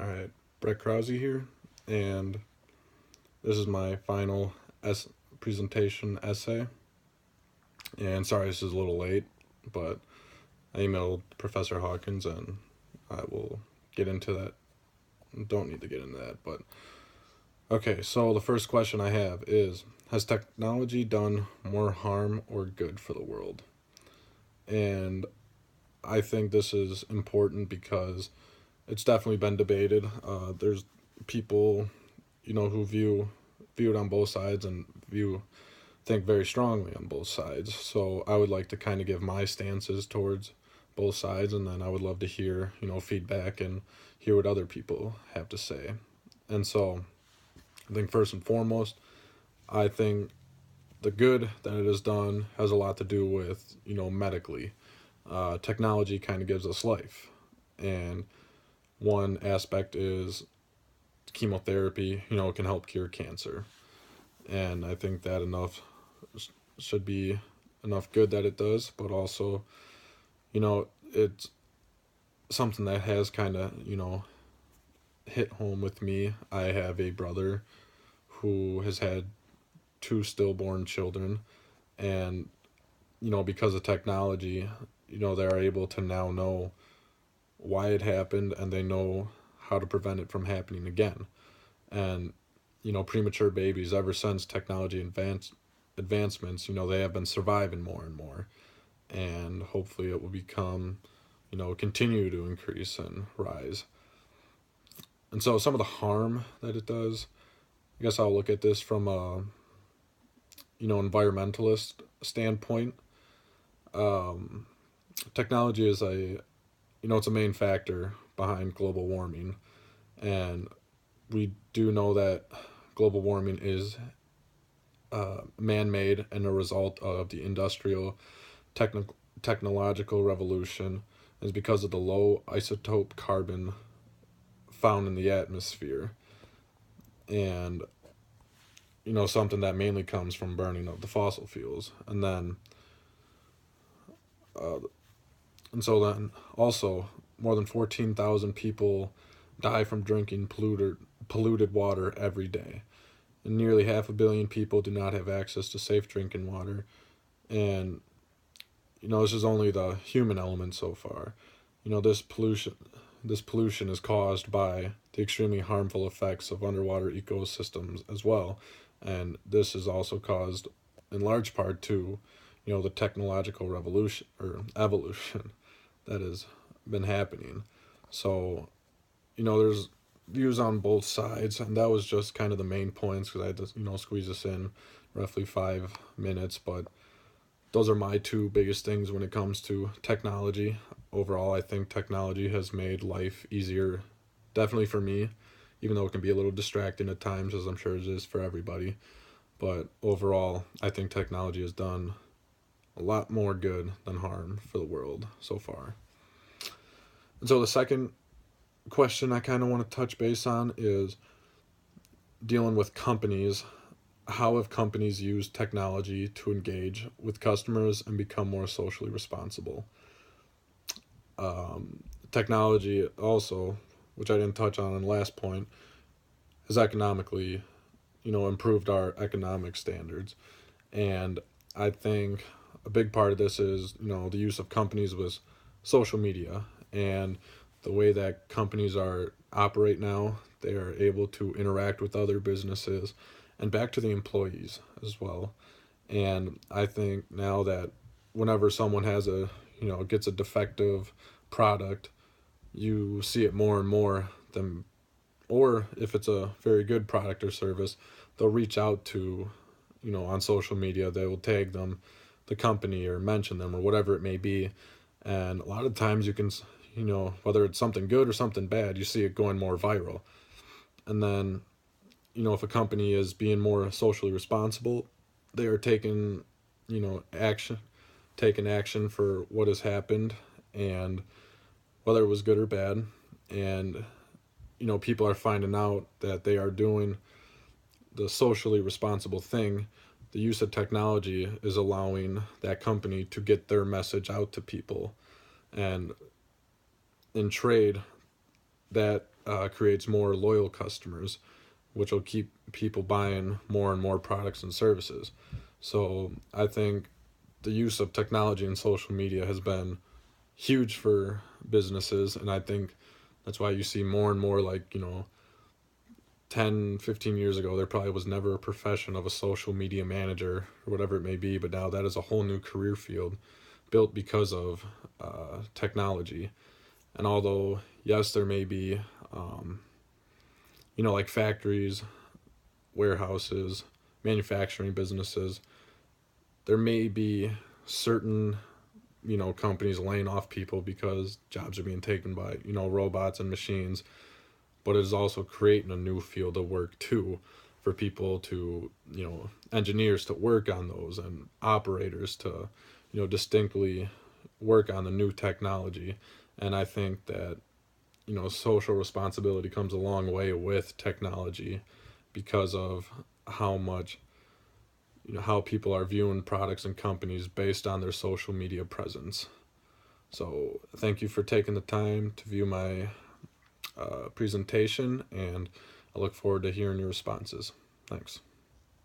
All right, Brett Krause here, and this is my final presentation essay. And sorry, this is a little late, but I emailed Professor Hawkins, and I will get into that. Don't need to get into that, but okay. So the first question I have is: has technology done more harm or good for the world? And I think this is important because it's definitely been debated. There's people, who view it on both sides and think very strongly on both sides. So I would like to kind of give my stances towards both sides, and then I would love to hear feedback and hear what other people have to say. And so I think first and foremost, I think the good that it has done has a lot to do with medically. Technology kind of gives us life, and one aspect is chemotherapy. It can help cure cancer, and I think that enough should be enough good that it does, but also, it's something that has kind of, hit home with me. I have a brother who has had two stillborn children, and, because of technology, they're able to now know why it happened and they know how to prevent it from happening again. And, premature babies, ever since technology advancements, they have been surviving more and more. And hopefully it will become, continue to increase and rise. And so some of the harm that it does, I guess I'll look at this from a, environmentalist standpoint. Um, Technology is it's a main factor behind global warming. And we do know that global warming is man-made and a result of the industrial technological revolution is because of the low isotope carbon found in the atmosphere, and something that mainly comes from burning of the fossil fuels. Uh, and so then also more than 14,000 people die from drinking polluted water every day, and nearly half a billion people do not have access to safe drinking water. And this is only the human element so far. This pollution is caused by the extremely harmful effects of underwater ecosystems as well, and this is also caused in large part to the technological revolution or evolution that has been happening. So there's views on both sides, and that was just kind of the main points because I had to squeeze this in roughly 5 minutes. But those are my two biggest things when it comes to technology. Overall, I think technology has made life easier, definitely for me, even though it can be a little distracting at times, as I'm sure it is for everybody. But overall, I think technology has done a lot more good than harm for the world so far. And so the second question I kind of want to touch base on is dealing with companies. How have companies used technology to engage with customers and become more socially responsible? Technology also, which I didn't touch on the last point, has economically, improved our economic standards. And I think a big part of this is, the use of companies with social media and the way that companies are operate now. They are able to interact with other businesses and back to the employees as well. And I think now that whenever someone gets a defective product, you see it more and more than, or if it's a very good product or service, they'll reach out to, on social media, they will tag them, the company, or mention them, or whatever it may be. And a lot of times you can, whether it's something good or something bad, you see it going more viral. And then, if a company is being more socially responsible, they are taking action for what has happened, and whether it was good or bad. And people are finding out that they are doing the socially responsible thing. The use of technology is allowing that company to get their message out to people. And in trade, that creates more loyal customers, which will keep people buying more and more products and services. So I think the use of technology and social media has been huge for businesses, and I think that's why you see more and more, like, 10, 15 years ago there probably was never a profession of a social media manager or whatever it may be, but now that is a whole new career field built because of technology. And although, yes, there may be, like factories, warehouses, manufacturing businesses, there may be certain, companies laying off people because jobs are being taken by, robots and machines, but it is also creating a new field of work too for people to, engineers to work on those, and operators to, distinctly work on the new technology. And I think that, social responsibility comes a long way with technology because of how much, how people are viewing products and companies based on their social media presence. So thank you for taking the time to view my presentation, and I look forward to hearing your responses. Thanks.